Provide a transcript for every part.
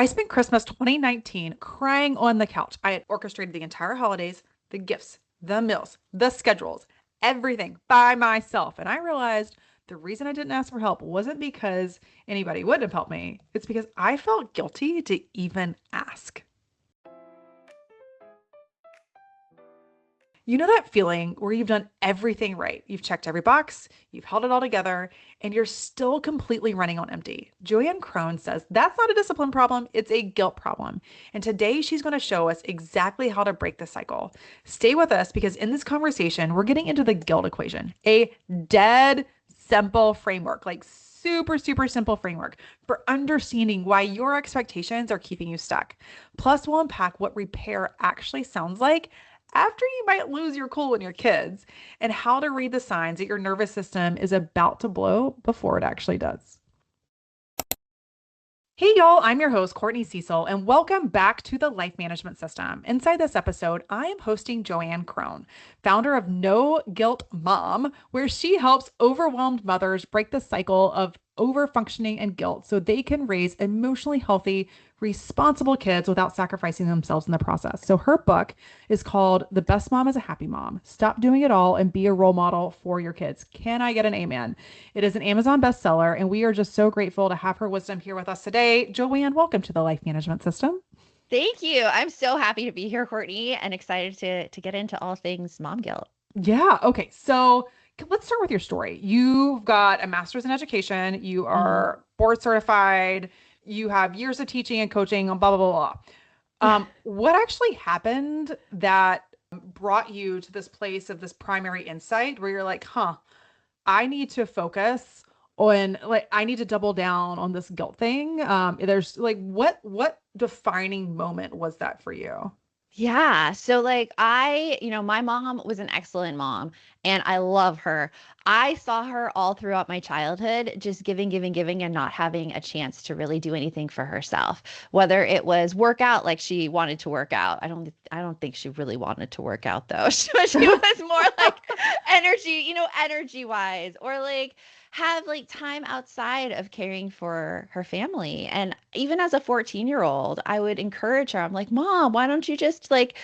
I spent Christmas 2019 crying on the couch. I had orchestrated the entire holidays, the gifts, the meals, the schedules, everything by myself. And I realized the reason I didn't ask for help wasn't because anybody would have helped me. It's because I felt guilty to even ask. You know that feeling where you've done everything right? You've checked every box, you've held it all together, and you're still completely running on empty. JoAnn Crohn says that's not a discipline problem, it's a guilt problem. And today she's going to show us exactly how to break the cycle. Stay with us because in this conversation, we're getting into the guilt equation, a dead simple framework, like super, super simple framework for understanding why your expectations are keeping you stuck. Plus, we'll unpack what repair actually sounds like after you might lose your cool with your kids, and how to read the signs that your nervous system is about to blow before it actually does. Hey, y'all, I'm your host, Courtney Cecil, and welcome back to the Life Management System. Inside this episode, I am hosting JoAnn Crohn, founder of No Guilt Mom, where she helps overwhelmed mothers break the cycle of overfunctioning and guilt so they can raise emotionally healthy, responsible kids without sacrificing themselves in the process. So her book is called The Best Mom is a Happy Mom. Stop doing it all and be a role model for your kids. Can I get an amen? It is an Amazon bestseller, and we are just so grateful to have her wisdom here with us today. JoAnn, welcome to the Life Management System. Thank you. I'm so happy to be here, Courtney, and excited to get into all things mom guilt. Yeah. Okay. So let's start with your story. You've got a master's in education. You Mhm. are board certified. You have years of teaching and coaching and blah, blah, blah, blah. What actually happened that brought you to this place of this primary insight where you're like, huh, I need to focus on, like, I need to double down on this guilt thing. There's like, what defining moment was that for you? Yeah. So my mom was an excellent mom and I love her. I saw her all throughout my childhood, just giving, giving, giving, and not having a chance to really do anything for herself. Whether it was work out, like she wanted to work out. I don't think she really wanted to work out though. She was more like energy wise, or like have like time outside of caring for her family. And even as a 14-year-old, I would encourage her. I'm like, Mom, why don't you just like,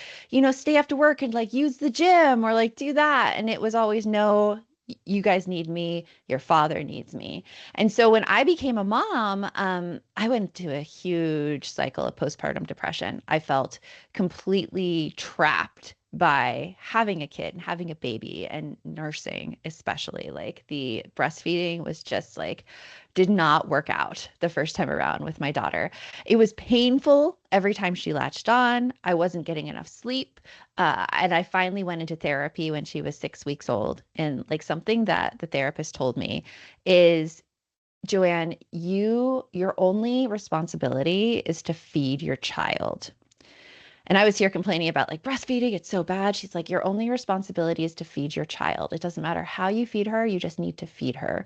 stay after work and like use the gym or like do that? And it was always no. You guys need me. Your father needs me. And so when I became a mom, I went into a huge cycle of postpartum depression. I felt completely trapped by having a kid and having a baby and nursing, especially. Like the breastfeeding was just like, did not work out the first time around with my daughter. It was painful every time she latched on. I wasn't getting enough sleep. And I finally went into therapy when she was 6 weeks old. And like something that the therapist told me is, JoAnn, your only responsibility is to feed your child. And I was here complaining about like breastfeeding, it's so bad. She's like, your only responsibility is to feed your child. It doesn't matter how you feed her, you just need to feed her.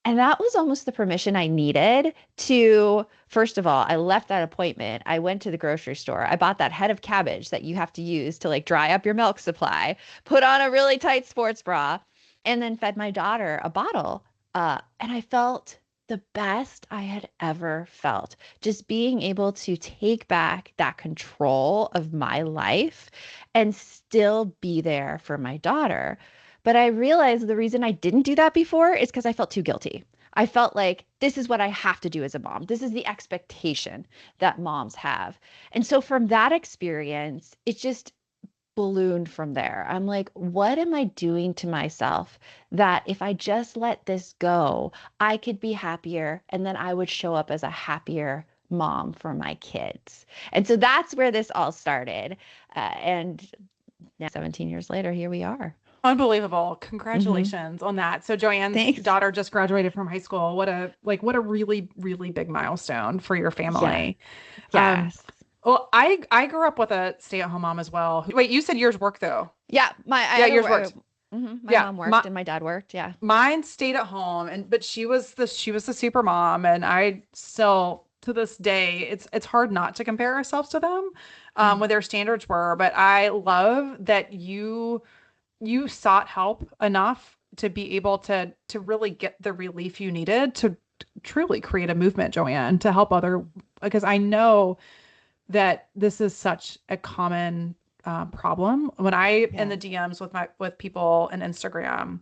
And that was almost the permission I needed to, first of all, I left that appointment. I went to the grocery store. I bought that head of cabbage that you have to use to like dry up your milk supply, put on a really tight sports bra, and then fed my daughter a bottle. And I felt the best I had ever felt. Just being able to take back that control of my life and still be there for my daughter. But I realized the reason I didn't do that before is because I felt too guilty. I felt like this is what I have to do as a mom. This is the expectation that moms have. And so from that experience, it just ballooned from there. I'm like, what am I doing to myself that if I just let this go, I could be happier and then I would show up as a happier mom for my kids. And so that's where this all started. And now 17 years later, here we are. Unbelievable. Hmm. Congratulations on that. So Joanne's Thanks. daughter just graduated from high school. What a really, really big milestone for your Yeah. family. Um, Yes. well, I grew up with a stay-at-home mom as well. Wait, you said yours worked though. Yeah. I Yeah, had yours worked. my Yeah, mom worked and my dad worked. Yeah. mine stayed at home, and but she was the super mom, and I still to this day it's hard not to compare ourselves to them, Mm. what their standards were. But I love that you sought help enough to be able to really get the relief you needed to truly create a movement, JoAnn, to help other, because I know that this is such a common problem. When I in Yeah. the DMs with people in Instagram,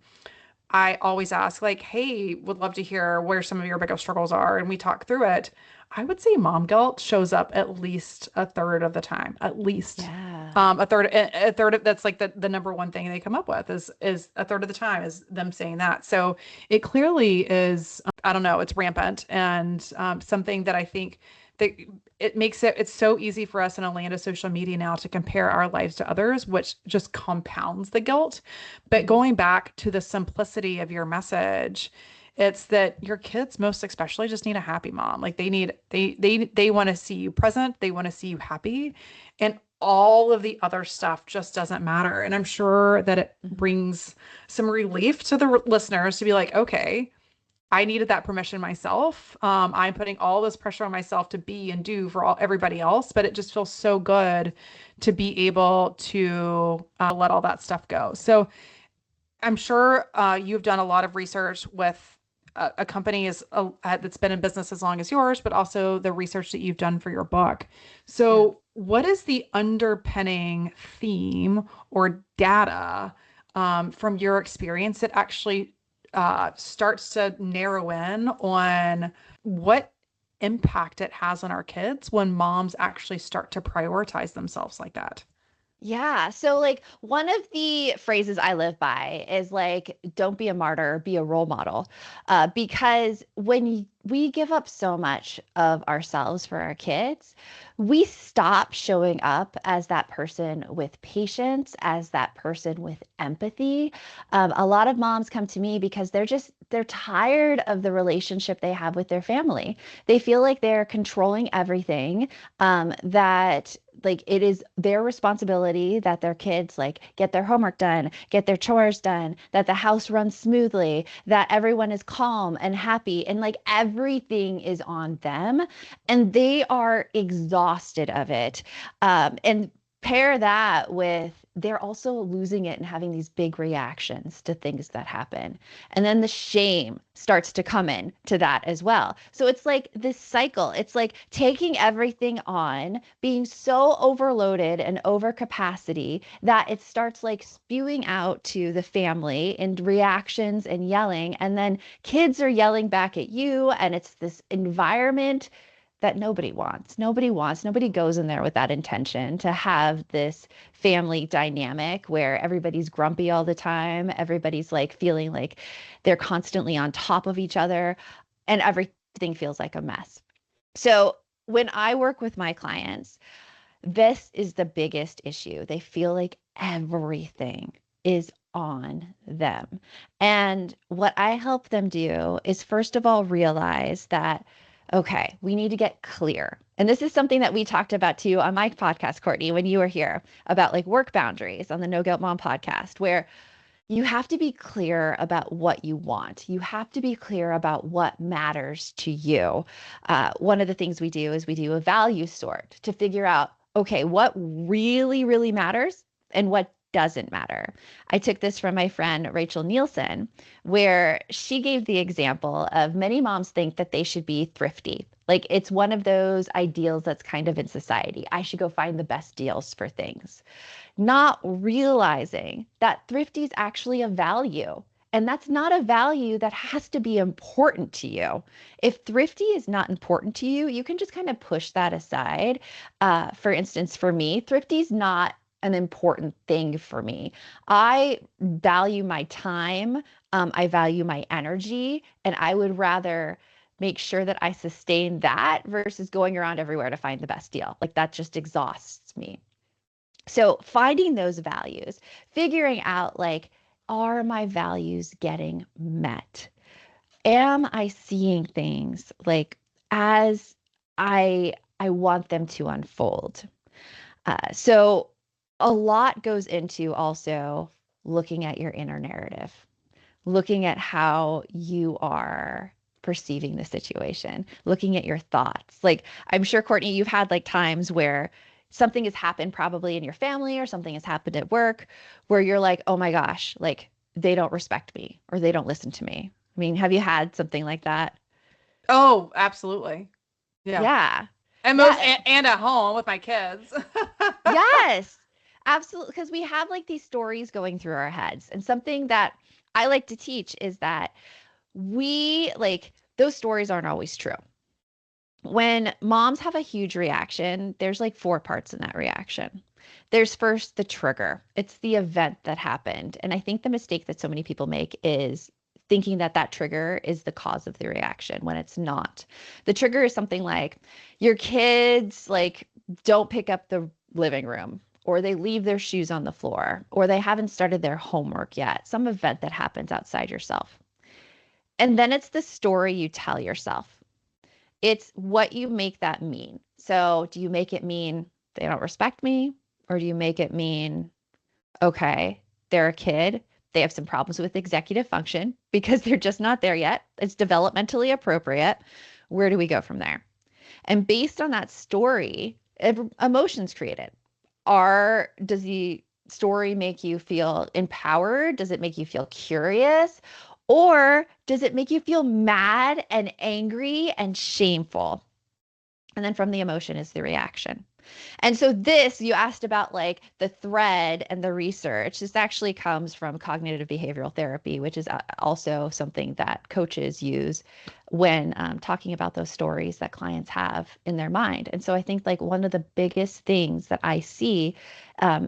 I always ask like, "Hey, would love to hear where some of your biggest struggles are," and we talk through it. I would say mom guilt shows up at least a third of the time, at least. Yeah. A third of that's like the number one thing they come up with is a third of the time is them saying that. So it clearly is, I don't know, it's rampant and something that I think that it's so easy for us in a land of social media now to compare our lives to others, which just compounds the guilt. But Mhm. going back to the simplicity of your message, it's that your kids most especially just need a happy mom. Like they want to see you present, they want to see you happy, and all of the other stuff just doesn't matter. And I'm sure that it Mhm. brings some relief to the listeners to be like, okay, I needed that permission myself. I'm putting all this pressure on myself to be and do for everybody else, but it just feels so good to be able to let all that stuff go. So I'm sure you've done a lot of research with a company that's been in business as long as yours, but also the research that you've done for your book. Yeah. So, what is the underpinning theme or data from your experience that actually starts to narrow in on what impact it has on our kids when moms actually start to prioritize themselves like that? Yeah. So, like, one of the phrases I live by is like, don't be a martyr, be a role model. Because we give up so much of ourselves for our kids, we stop showing up as that person with patience, as that person with empathy. A lot of moms come to me because they're tired of the relationship they have with their family. They feel like they're controlling everything, that like it is their responsibility that their kids like get their homework done, get their chores done, that the house runs smoothly, that everyone is calm and happy, and like everything is on them, and they are exhausted of it. And pair that with they're also losing it and having these big reactions to things that happen. And then the shame starts to come in to that as well. So it's like this cycle. It's like taking everything on, being so overloaded and over capacity that it starts like spewing out to the family in reactions and yelling. And then kids are yelling back at you. And it's this environment that nobody wants. Nobody wants, nobody goes in there with that intention to have this family dynamic where everybody's grumpy all the time. Everybody's like feeling like they're constantly on top of each other and everything feels like a mess. So when I work with my clients, this is the biggest issue. They feel like everything is on them. And what I help them do is, first of all, realize that, okay, we need to get clear. And this is something that we talked about too on my podcast, Courtney, when you were here about like work boundaries on the No Guilt Mom podcast, where you have to be clear about what you want. You have to be clear about what matters to you. One of the things we do is we do a value sort to figure out, okay, what really, really matters and what doesn't matter. I took this from my friend Rachel Nielsen, where she gave the example of many moms think that they should be thrifty. Like it's one of those ideals that's kind of in society. I should go find the best deals for things, not realizing that thrifty is actually a value. And that's not a value that has to be important to you. If thrifty is not important to you, you can just kind of push that aside. For instance, for me, thrifty is not an important thing for me. I value my time, I value my energy, and I would rather make sure that I sustain that versus going around everywhere to find the best deal. Like that just exhausts me. So finding those values, figuring out like, are my values getting met? Am I seeing things like as I want them to unfold? So a lot goes into also looking at your inner narrative, looking at how you are perceiving the situation, looking at your thoughts. Like, I'm sure, Courtney, you've had like times where something has happened probably in your family or something has happened at work where you're like, oh my gosh, like they don't respect me or they don't listen to me. I mean, have you had something like that? Oh, absolutely. Yeah. Yeah. And most Yeah. and at home with my kids. Yes. Absolutely. Because we have like these stories going through our heads. And something that I like to teach is that we like those stories aren't always true. When moms have a huge reaction, there's like four parts in that reaction. There's first the trigger. It's the event that happened. And I think the mistake that so many people make is thinking that that trigger is the cause of the reaction when it's not. The trigger is something like your kids like don't pick up the living room, or they leave their shoes on the floor, or they haven't started their homework yet. Some event that happens outside yourself. And then it's the story you tell yourself. It's what you make that mean. So, do you make it mean they don't respect me? Or do you make it mean, okay, they're a kid, they have some problems with executive function because they're just not there yet. It's developmentally appropriate. Where do we go from there? And based on that story, emotions created. Does the story make you feel empowered? Does it make you feel curious? Or does it make you feel mad and angry and shameful? And then from the emotion is the reaction. And so this, you asked about like the thread and the research. This actually comes from cognitive behavioral therapy, which is also something that coaches use when talking about those stories that clients have in their mind. And so I think like one of the biggest things that I see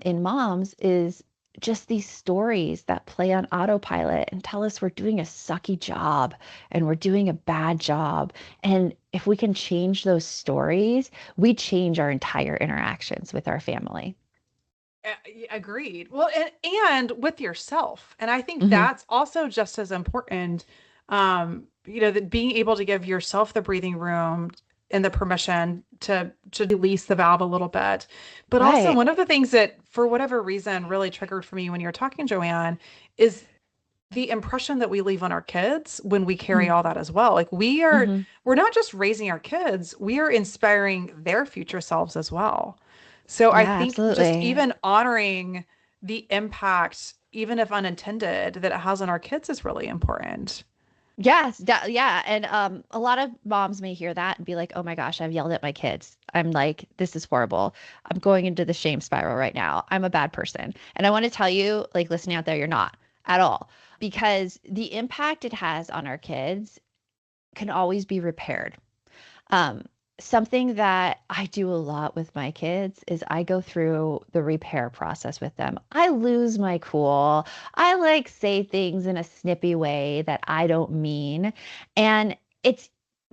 in moms is just these stories that play on autopilot and tell us we're doing a sucky job and we're doing a bad job. And if we can change those stories, we change our entire interactions with our family. Agreed. Well, and with yourself. And I think Hmm. that's also just as important. That being able to give yourself the breathing room and the permission to release the valve a little bit. But also Right. one of the things that for whatever reason really triggered for me when you're talking, JoAnn, is the impression that we leave on our kids when we carry all that as well. Like Mm-hmm. we're not just raising our kids, we are inspiring their future selves as well. So I Yeah, think just absolutely. even honoring the impact, even if unintended, that it has on our kids is really important. Yes, yeah, and a lot of moms may hear that and be like, "Oh my gosh, I've yelled at my kids. I'm like, this is horrible. I'm going into the shame spiral right now. I'm a bad person." And I want to tell you, like listening out there, you're not at all, because the impact it has on our kids can always be repaired. Um, Something that I do a lot with my kids is I go through the repair process with them. I lose my cool. I like say things in a snippy way that I don't mean. And it's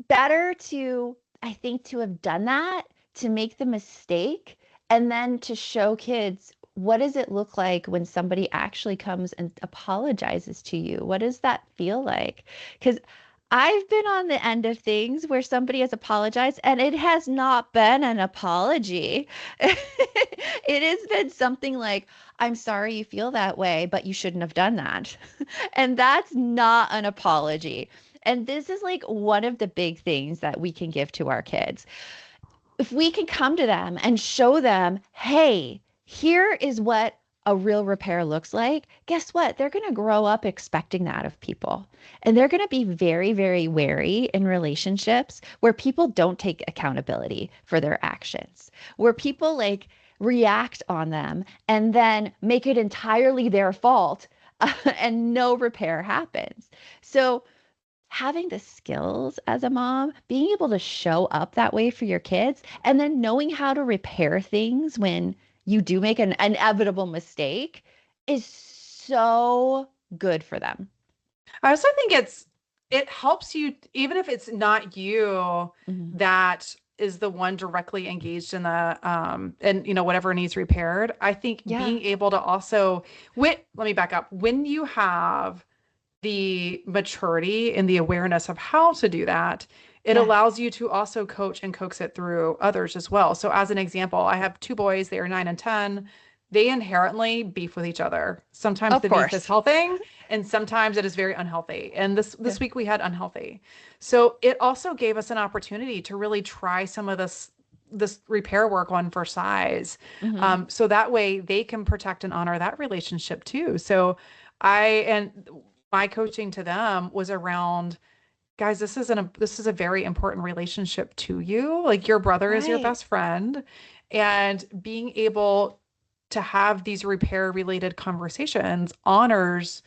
better to, I think, to have done that, to make the mistake, and then to show kids what does it look like when somebody actually comes and apologizes to you? What does that feel like? Because I've been on the end of things where somebody has apologized and it has not been an apology. It has been something like, I'm sorry you feel that way, but you shouldn't have done that. And that's not an apology. And this is like one of the big things that we can give to our kids. If we can come to them and show them, hey, here is what a real repair looks like, guess what? They're going to grow up expecting that of people. And they're going to be very, very wary in relationships where people don't take accountability for their actions, where people like react on them and then make it entirely their fault and no repair happens. So, having the skills as a mom, being able to show up that way for your kids, and then knowing how to repair things when you do make an inevitable mistake is so good for them. I also think it helps you, even if it's not you Mhm. that is the one directly engaged in the and whatever needs repaired. I think Yeah. being able to also let me back up. When you have the maturity and the awareness of how to do that, it Yeah. allows you to also coach and coax it through others as well. So, as an example, I have two boys, they are 9 and 10. They inherently beef with each other. Sometimes Of the beef is course. healthy and sometimes it is very unhealthy. And this Yeah. this week we had unhealthy. So it also gave us an opportunity to really try some of this repair work on for size. Hmm. So that way they can protect and honor that relationship too. So I and my coaching to them was around guys, this is a very important relationship to you. Like your brother is your Right. best friend, and being able to have these repair related conversations honors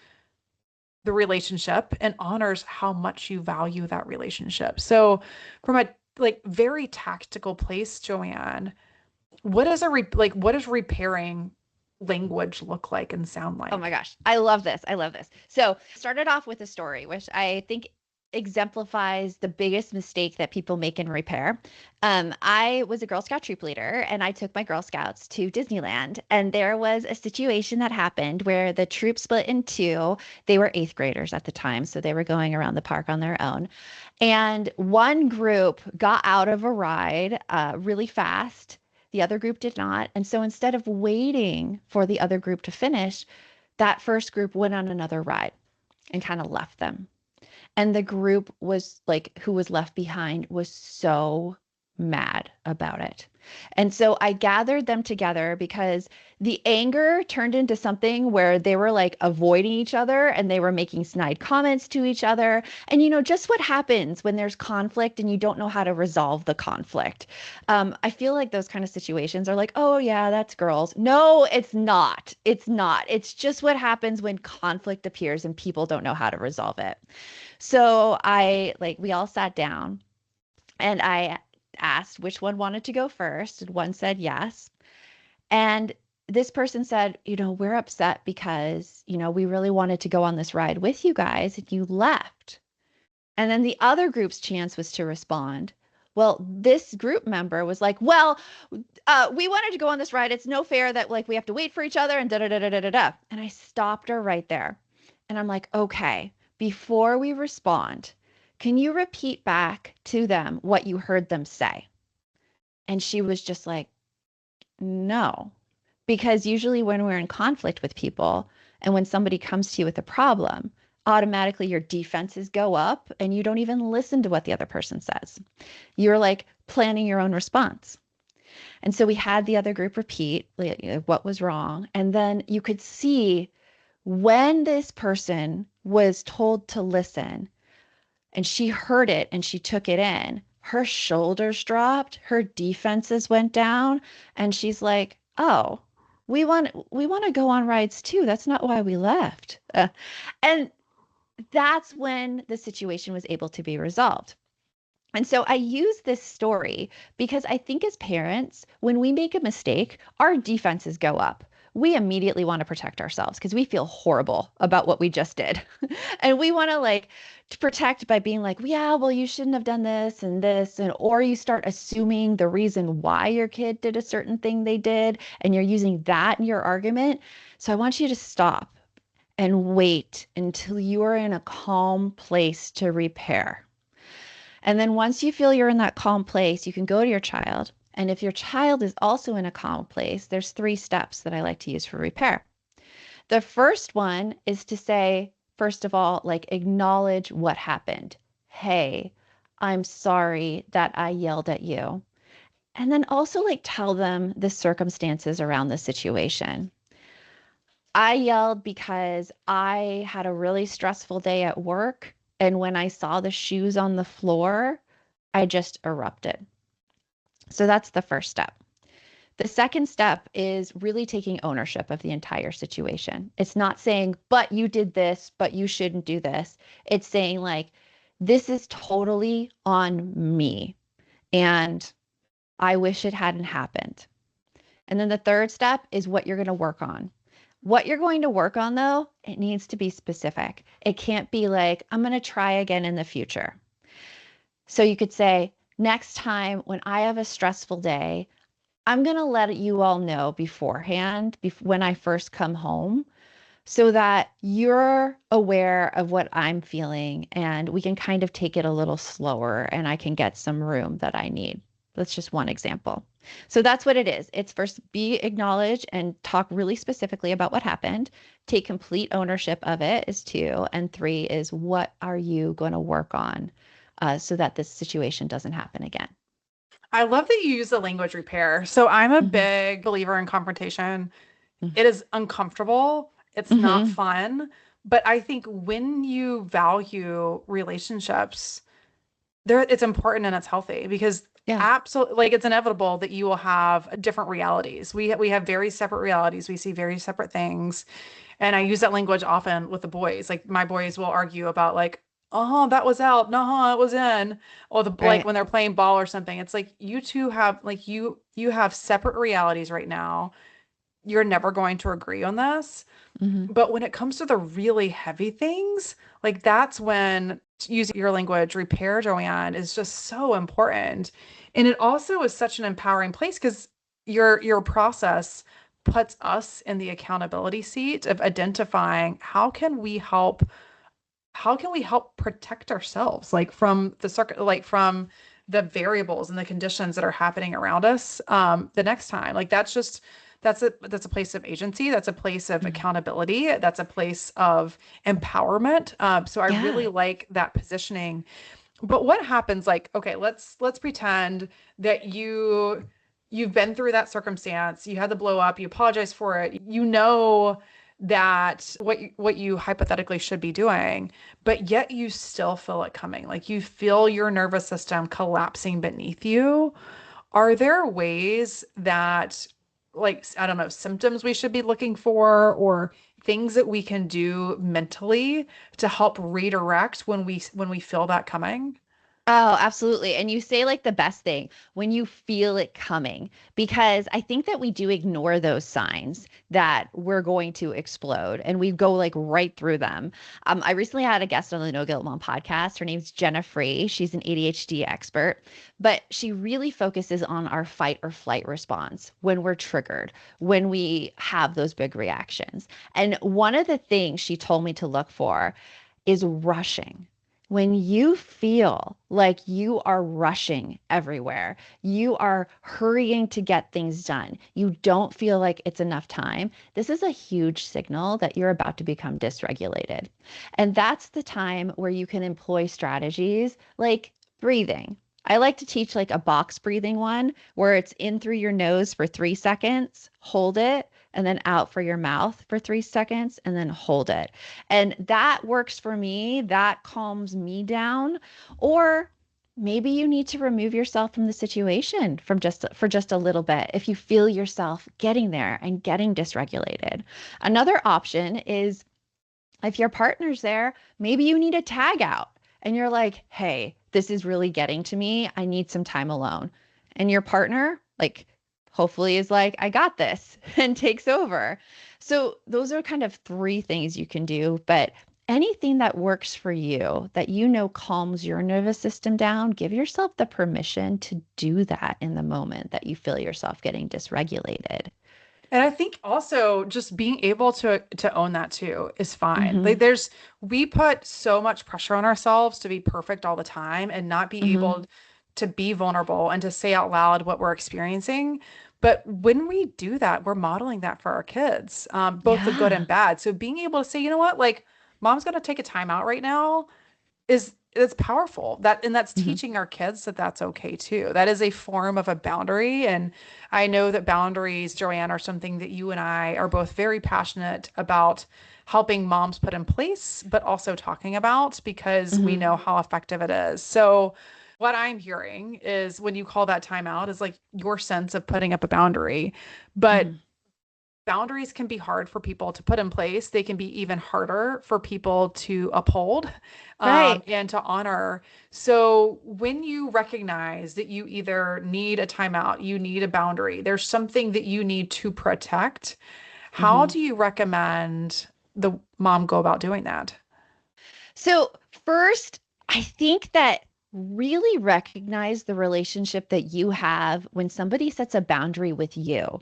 the relationship and honors how much you value that relationship. So from a like very tactical place, JoAnn, what does repairing language look like and sound Oh my like? gosh. I love this. I love this. So, started off with a story, which I think exemplifies the biggest mistake that people make in repair. I was a Girl Scout troop leader and I took my Girl Scouts to Disneyland. And there was a situation that happened where the troop split in two. They were eighth graders at the time, so they were going around the park on their own. And one group got out of a ride really fast. The other group did not. And so instead of waiting for the other group to finish, that first group went on another ride and kind of left them. And the group was like, who was left behind was so mad about it. And so I gathered them together because the anger turned into something where they were like avoiding each other and they were making snide comments to each other. And just what happens when there's conflict and you don't know how to resolve the conflict. I feel like those kind of situations are like, oh, yeah, that's girls. No, it's not. It's not. It's just what happens when conflict appears and people don't know how to resolve it. So we all sat down and I asked which one wanted to go first, and one said yes. And this person said, we're upset because, we really wanted to go on this ride with you guys and you left. And then the other group's chance was to respond. Well, this group member was like, well, we wanted to go on this ride. It's no fair that like we have to wait for each other and da da da da da da da. And I stopped her right there. And I'm like, okay, before we respond, can you repeat back to them what you heard them say? And she was just like, no. Because usually when we're in conflict with people and when somebody comes to you with a problem, automatically your defenses go up and you don't even listen to what the other person says. You're like planning your own response. And so we had the other group repeat what was wrong. And then you could see when this person was told to listen and she heard it and she took it in, her shoulders dropped, her defenses went down, and she's like, "Oh, we want to go on rides too. That's not why we left." And that's when the situation was able to be resolved. And so I use this story because I think as parents, when we make a mistake, our defenses go up. We immediately want to protect ourselves because we feel horrible about what we just did. And we want to to protect by being like, yeah, well, you shouldn't have done this, and or you start assuming the reason why your kid did a certain thing they did, and you're using that in your argument. So I want you to stop and wait until you are in a calm place to repair. And then once you feel you're in that calm place, you can go to your child. And if your child is also in a calm place, there's 3 steps that I like to use for repair. The first one is to say, first of all, acknowledge what happened. Hey, I'm sorry that I yelled at you. And then also tell them the circumstances around the situation. I yelled because I had a really stressful day at work. And when I saw the shoes on the floor, I just erupted. So that's the first step. The second step is really taking ownership of the entire situation. It's not saying, but you did this, but you shouldn't do this. It's saying, this is totally on me. And I wish it hadn't happened. And then the third step is what you're going to work on. What you're going to work on, though, it needs to be specific. It can't be I'm going to try again in the future. So you could say, next time when I have a stressful day, I'm going to let you all know beforehand when I first come home so that you're aware of what I'm feeling and we can kind of take it a little slower and I can get some room that I need. That's just one example. So that's what it is. It's first be acknowledge and talk really specifically about what happened. Take complete ownership of it is 2. And 3 is what are you going to work on so that this situation doesn't happen again. I love that you use the language repair. So I'm a Mm-hmm. big believer in confrontation. It is uncomfortable. It's not Mm-hmm. fun. But I think when you value relationships, it's important and it's healthy because Yeah. absolutely, like it's inevitable that you will have different realities. We have very separate realities. We see very separate things. And I use that language often with the boys. Like my boys will argue about like, oh, that was out. No, it was in. Or like Right. when they're playing ball or something. It's like you two have like you have separate realities right now. You're never going to agree on this. Hmm. But when it comes to the really heavy things, like that's when using your language, repair, JoAnn, is just so important. And it also is such an empowering place because your process puts us in the accountability seat of identifying how can we help protect ourselves like from the circuit like from the variables and the conditions that are happening around us the next time. Like that's a place of agency, that's a place of Hmm. accountability, that's a place of empowerment. So I really Yeah. like that positioning. But what happens like, okay, let's pretend that you've been through that circumstance, you had the blow up, you apologize for it, you know that what you hypothetically should be doing, but yet you still feel it coming. Like you feel your nervous system collapsing beneath you. Are there ways that, like, I don't know, symptoms we should be looking for or things that we can do mentally to help redirect when we feel that coming? Oh, absolutely. And you say like the best thing when you feel it coming, because I think that we do ignore those signs that we're going to explode and we go like right through them. I recently had a guest on the No Guilt Mom podcast. Her name's Jenna Free. She's an ADHD expert, but she really focuses on our fight or flight response when we're triggered, when we have those big reactions. And one of the things she told me to look for is rushing. When you feel like you are rushing everywhere, you are hurrying to get things done, you don't feel like it's enough time, this is a huge signal that you're about to become dysregulated. And that's the time where you can employ strategies like breathing. I like to teach like a box breathing one where it's in through your nose for 3 seconds, hold it, and then out for your mouth for 3 seconds, and then hold it. And that works for me. That calms me down. Or maybe you need to remove yourself from the situation for just a little bit if you feel yourself getting there and getting dysregulated. Another option is if your partner's there, maybe you need a tag out and you're like, "Hey, this is really getting to me. I need some time alone." And your partner like hopefully is like, "I got this," and takes over. So those are kind of three things you can do, but anything that works for you that you know calms your nervous system down, give yourself the permission to do that in the moment that you feel yourself getting dysregulated. And I think also just being able to own that too is fine. Like Mhm. we put so much pressure on ourselves to be perfect all the time and not be Mhm. able to be vulnerable and to say out loud what we're experiencing. But when we do that, we're modeling that for our kids, both the good Yeah. and bad. So being able to say, you know what, like mom's gonna take a time out right now is it's powerful that and that's Mhm. teaching our kids that that's okay too. That is a form of a boundary. And I know that boundaries, JoAnn, are something that you and I are both very passionate about helping moms put in place, but also talking about because we Mhm. know how effective it is. So what I'm hearing is when you call that time out is like your sense of putting up a boundary. But Mhm. boundaries can be hard for people to put in place. They can be even harder for people to uphold Right. and to honor. So when you recognize that you either need a timeout, you need a boundary, there's something that you need to protect, how Mhm. do you recommend the mom go about doing that? So, first, I think that really recognize the relationship that you have when somebody sets a boundary with you,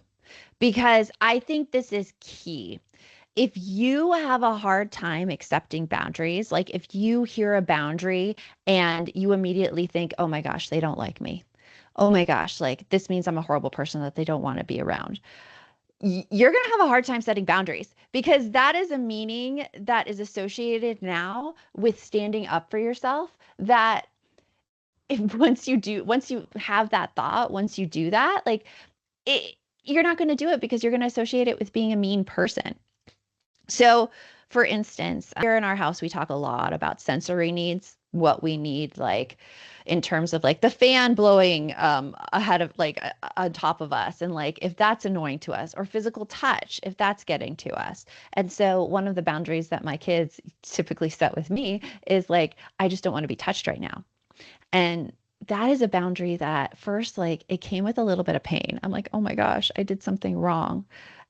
because I think this is key. If you have a hard time accepting boundaries, like if you hear a boundary and you immediately think, oh my gosh, they don't like me. Oh my gosh, like this means I'm a horrible person that they don't want to be around. You're going to have a hard time setting boundaries because that is a meaning that is associated now with standing up for yourself. That if once you have that thought, once you do that, like it, you're not going to do it because you're going to associate it with being a mean person. So, for instance, here in our house, we talk a lot about sensory needs. what we need, like in terms of like the fan blowing ahead of like on top of us, and like if that's annoying to us, or physical touch if that's getting to us. And so one of the boundaries that my kids typically set with me is like, I just don't want to be touched right now. And that is a boundary that first, like, it came with a little bit of pain. I'm like, oh my gosh, I did something wrong.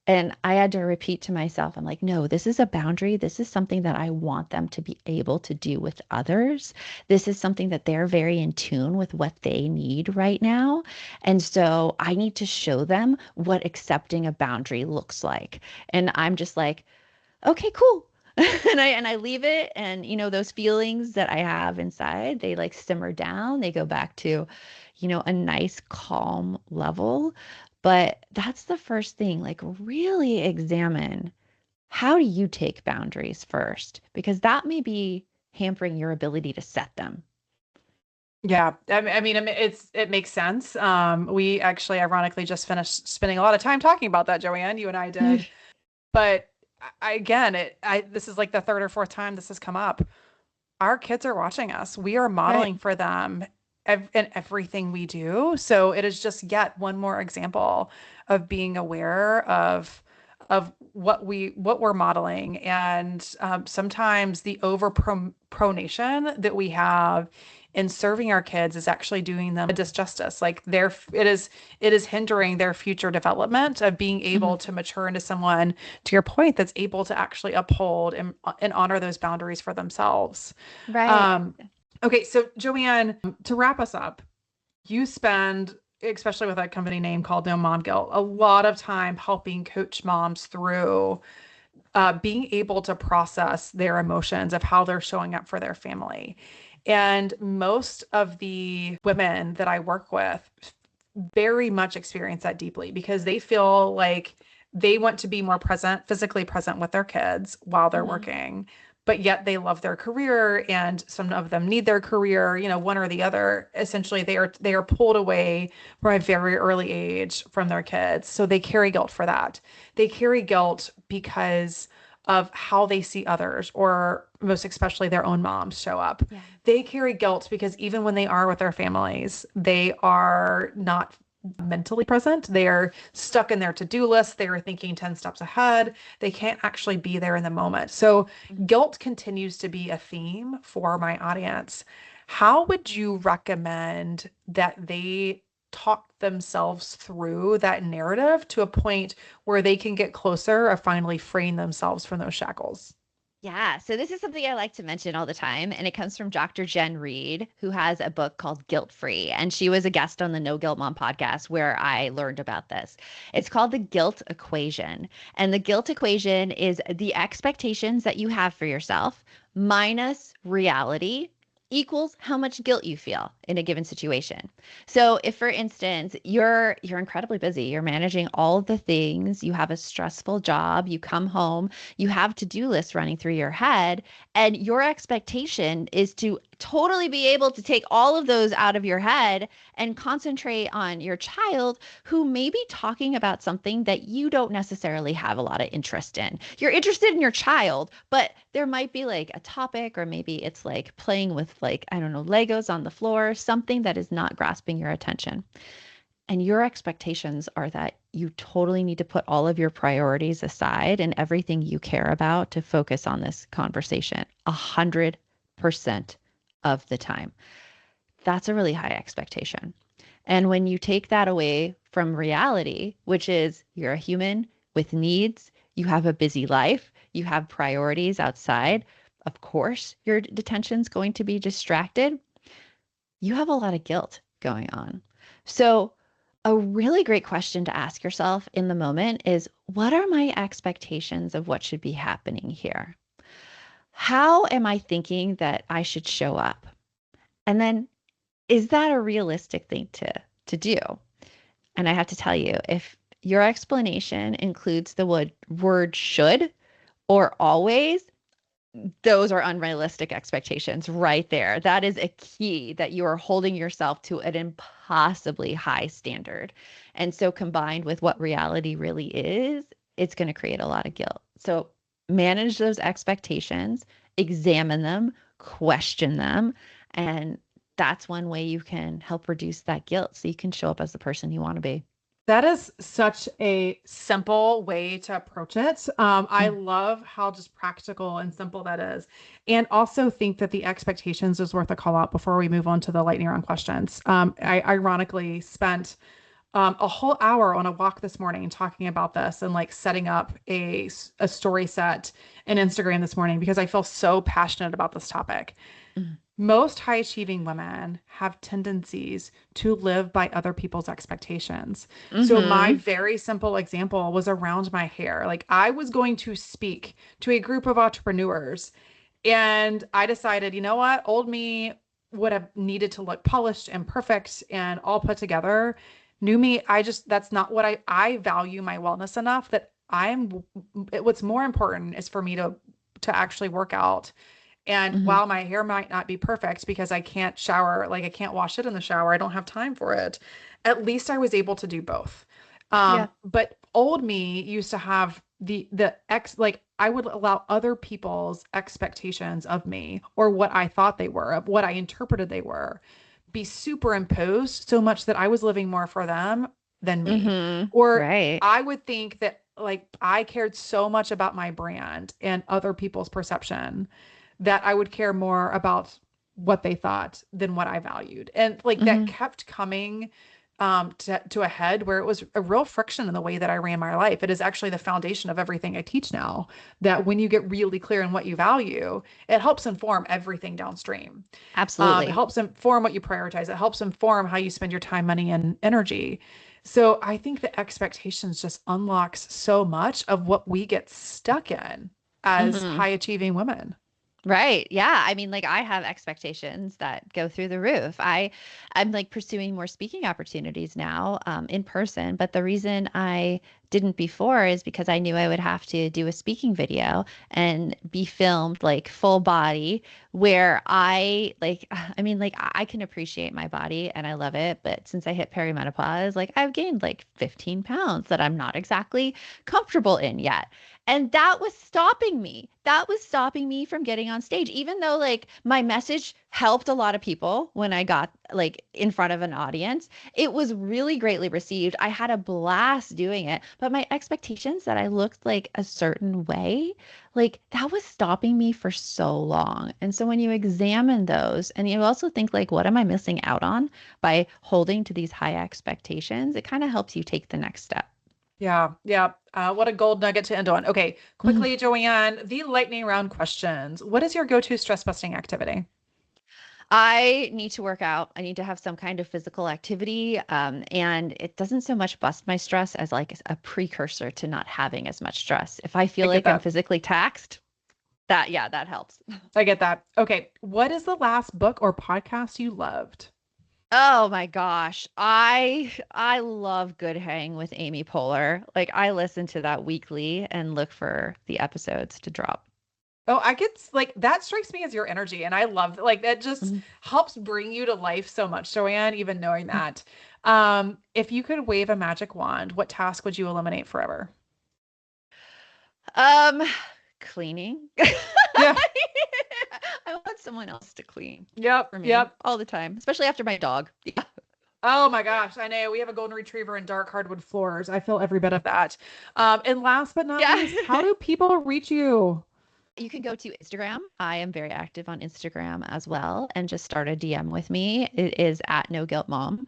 And I had to repeat to myself, I'm like, no, this is a boundary. This is something that I want them to be able to do with others. This is something that they're very in tune with what they need right now. And so I need to show them what accepting a boundary looks like. And I'm just like, okay, cool. And I leave it, and those feelings that I have inside, they like simmer down, they go back to a nice calm level. But that's the first thing, like really examine, how do you take boundaries first, because that may be hampering your ability to set them. Yeah, it makes sense. We actually ironically just finished spending a lot of time talking about that, JoAnn. You and I did. But again, this is like the third or fourth time this has come up. Our kids are watching us. We are Right. modeling for them in everything we do. So it is just yet one more example of being aware of what we're modeling, and sometimes the over pronation that we have in serving our kids is actually doing them a disjustice. Like it is hindering their future development of being able Mhm. to mature into someone, to your point, that's able to actually uphold and honor those boundaries for themselves. Right. Um, okay, so JoAnn, to wrap us up, you spend, especially with a company name called No Mom Guilt, a lot of time helping coach moms through being able to process their emotions of how they're showing up for their family. And most of the women that I work with very much experience that deeply because they feel like they want to be more present, physically present with their kids while they're Mhm. working, but yet they love their career and some of them need their career, one or the other. Essentially, they are pulled away from a very early age from their kids. So they carry guilt for that. They carry guilt because of how they see others, or most especially their own moms show up. Yeah. They carry guilt because even when they are with their families, they are not mentally present. They are stuck in their to-do list. They are thinking 10 steps ahead. They can't actually be there in the moment. So guilt continues to be a theme for my audience. How would you recommend that they talk themselves through that narrative to a point where they can get closer of finally freeing themselves from those shackles? Yeah, so this is something I like to mention all the time, and it comes from Dr. Jen Reed, who has a book called Guilt Free, and she was a guest on the No Guilt Mom podcast where I learned about this. It's called the guilt equation, and the guilt equation is the expectations that you have for yourself minus reality equals how much guilt you feel in a given situation. So if for instance, you're incredibly busy, you're managing all of the things, you have a stressful job, you come home, you have to-do lists running through your head, and your expectation is to totally be able to take all of those out of your head and concentrate on your child, who may be talking about something that you don't necessarily have a lot of interest in. You're interested in your child, but there might be like a topic, or maybe it's like playing with, like, I don't know, Legos on the floor, something that is not grasping your attention. And your expectations are that you totally need to put all of your priorities aside and everything you care about to focus on this conversation 100% of the time. That's a really high expectation. And when you take that away from reality, which is you're a human with needs, you have a busy life, you have priorities outside, of course, your attention's going to be distracted. You have a lot of guilt going on. So, a really great question to ask yourself in the moment is, what are my expectations of what should be happening here? How am I thinking that I should show up? And then, is that a realistic thing to do? And I have to tell you, if your explanation includes the word should or always, those are unrealistic expectations right there. That is a key that you are holding yourself to an impossibly high standard. And so, combined with what reality really is, it's going to create a lot of guilt. So, manage those expectations, examine them, question them. And that's one way you can help reduce that guilt so you can show up as the person you want to be. That is such a simple way to approach it. I Mm. love how just practical and simple that is. And also think that the expectations is worth a call out before we move on to the lightning round questions. I ironically spent a whole hour on a walk this morning talking about this and like setting up a story set in Instagram this morning because I feel so passionate about this topic. Mm. Most high achieving women have tendencies to live by other people's expectations. So my Mhm. very simple example was around my hair. Like I was going to speak to a group of entrepreneurs and I decided, you know what? Old me would have needed to look polished and perfect and all put together. New me, that's not what I value my wellness enough that what's more important is for me to actually work out. And Mhm. while my hair might not be perfect because I can't shower, like I can't wash it in the shower, I don't have time for it. At least I was able to do both. Yeah. But old me used to have like I would allow other people's expectations of me or what I thought they were, of what I interpreted they were, be superimposed so much that I was living more for them than me. Mhm. Or Right. I would think that like I cared so much about my brand and other people's perception that I would care more about what they thought than what I valued. And like that Mhm. kept coming to a head where it was a real friction in the way that I ran my life. It is actually the foundation of everything I teach now, that when you get really clear on what you value, it helps inform everything downstream. It Absolutely. helps inform what you prioritize. It helps inform how you spend your time, money, and energy. So I think the expectations just unlocks so much of what we get stuck in as Mhm. high achieving women. Right. Yeah. I mean, like I have expectations that go through the roof. I'm like pursuing more speaking opportunities now, in person. But the reason I didn't before is because I knew I would have to do a speaking video and be filmed like full body where I like, I mean, like I can appreciate my body and I love it. But since I hit perimenopause, like I've gained like 15 pounds that I'm not exactly comfortable in yet. And that was stopping me. That was stopping me from getting on stage, even though like my message helped a lot of people when I got like in front of an audience. It was really greatly received. I had a blast doing it, but my expectations that I looked like a certain way, like that was stopping me for so long. And so when you examine those and you also think like, what am I missing out on by holding to these high expectations? It kind of helps you take the next step. Yeah, yeah. What a gold nugget to end on. Okay, Mhm. quickly, JoAnn, the lightning round questions. What is your go-to stress busting activity? I need to work out. I need to have some kind of physical activity. And it doesn't so much bust my stress as like a precursor to not having as much stress. If I I feel get like I'm that. physically taxed, yeah, that helps. I get that. Okay, what is the last book or podcast you loved? Oh my gosh. I love Good Hang with Amy Poehler. Like I listen to that weekly and look for the episodes to drop. Oh, I get like that strikes me as your energy, and I love like that just Mhm. helps bring you to life so much, JoAnn, even knowing that. If you could wave a magic wand, what task would you eliminate forever? Um, Cleaning. Yeah. I want someone else to clean Yep. for me Yep. all the time, especially after my dog. Yeah. Oh my gosh, I know we have a golden retriever and dark hardwood floors. I feel every bit of that. And last but not Yeah. least, how do people reach you? You can go to Instagram. I am very active on Instagram as well, and just start a DM with me. It is at No Guilt Mom,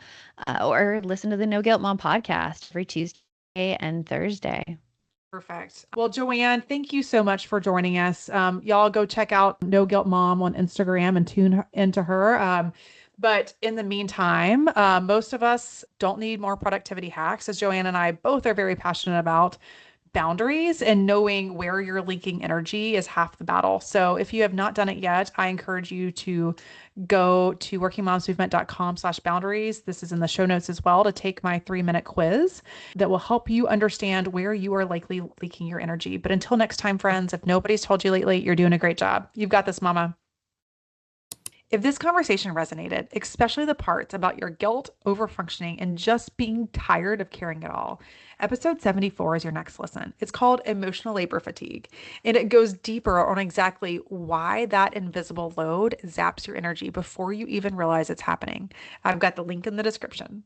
or listen to the No Guilt Mom podcast every Tuesday and Thursday. Perfect. Well, JoAnn, thank you so much for joining us. Y'all go check out No Guilt Mom on Instagram and into her. But in the meantime, most of us don't need more productivity hacks, as JoAnn and I both are very passionate about. Boundaries and knowing where you're linking energy is half the battle. So if you have not done it yet, I encourage you to go to workingmomsmovement.com/boundaries. This is in the show notes as well to take my 3-minute quiz that will help you understand where you are likely leaking your energy. But until next time, friends, if nobody's told you lately, you're doing a great job. You've got this, mama. If this conversation resonated, especially the parts about your guilt, overfunctioning, and just being tired of carrying it all, episode 74 is your next listen. It's called Emotional Labor Fatigue, and it goes deeper on exactly why that invisible load zaps your energy before you even realize it's happening. I've got the link in the description.